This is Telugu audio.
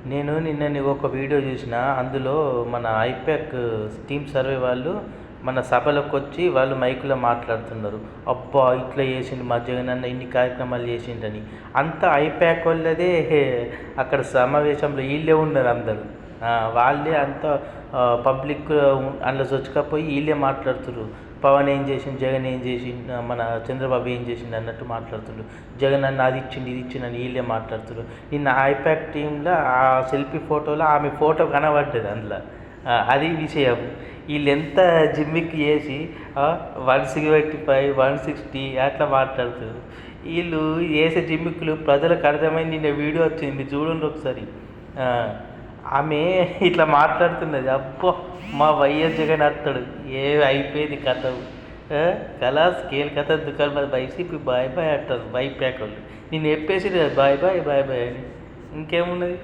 నిన్న ఒక వీడియో చూసిన. అందులో మన ఐపాక్ టీమ్ సర్వే వాళ్ళు మన సభలోకొచ్చి వాళ్ళు మైక్‌లో మాట్లాడుతున్నారు. అబ్బా! ఇట్లా చేసిండు మా జగనన్న, ఇన్ని కార్యక్రమాలు చేసిండని. అంతా ఐపాకోళ్ళదే అక్కడ సమావేశంలో ఈళ్ళే ఉన్నారు అందరూ. వాళ్ళే అంతా పబ్లిక్ అందులో చొచ్చుకపోయి ఈళ్ళే మాట్లాడుతుర్రు. పవన్ ఏం చేసిండు, జగన్ ఏం చేసిండు, మన చంద్రబాబు ఏం చేసిండు అన్నట్టు మాట్లాడుతుండ్రు. జగన్ అన్న అది ఇచ్చిండు, ఇది ఇచ్చిండని వీళ్ళే మాట్లాడుతుర్రు. నిన్న ఐపాక్ టీంలో ఆ సెల్ఫీ ఫోటోలో ఆమె ఫోటో కనబడ్డది అందులో. అది విషయం. వీళ్ళు ఎంత జిమ్మిక్ చేసి 175, 160 అట్లా మాట్లాడుతారు. వీళ్ళు చేసే జిమ్మిక్కులు ప్రజలకు అర్థమైంది. నిన్న వీడియో వచ్చింది, మీరు చూడండి ఒకసారి. ఆమె ఇట్లా మాట్లాడుతున్నది. అబ్బో, మా వైఎస్ జగన్ అత్తడు అయిపోయింది కథ. కలాస్ కేల్ కథ దుకాణం మీద వైసీపీ బాయ్ బాయ్ అంటారు. బై ప్యాక్ వాళ్ళు నేను చెప్పేసి బాయ్ బాయ్ బాయ్ బాయ్ అని. ఇంకేమున్నది.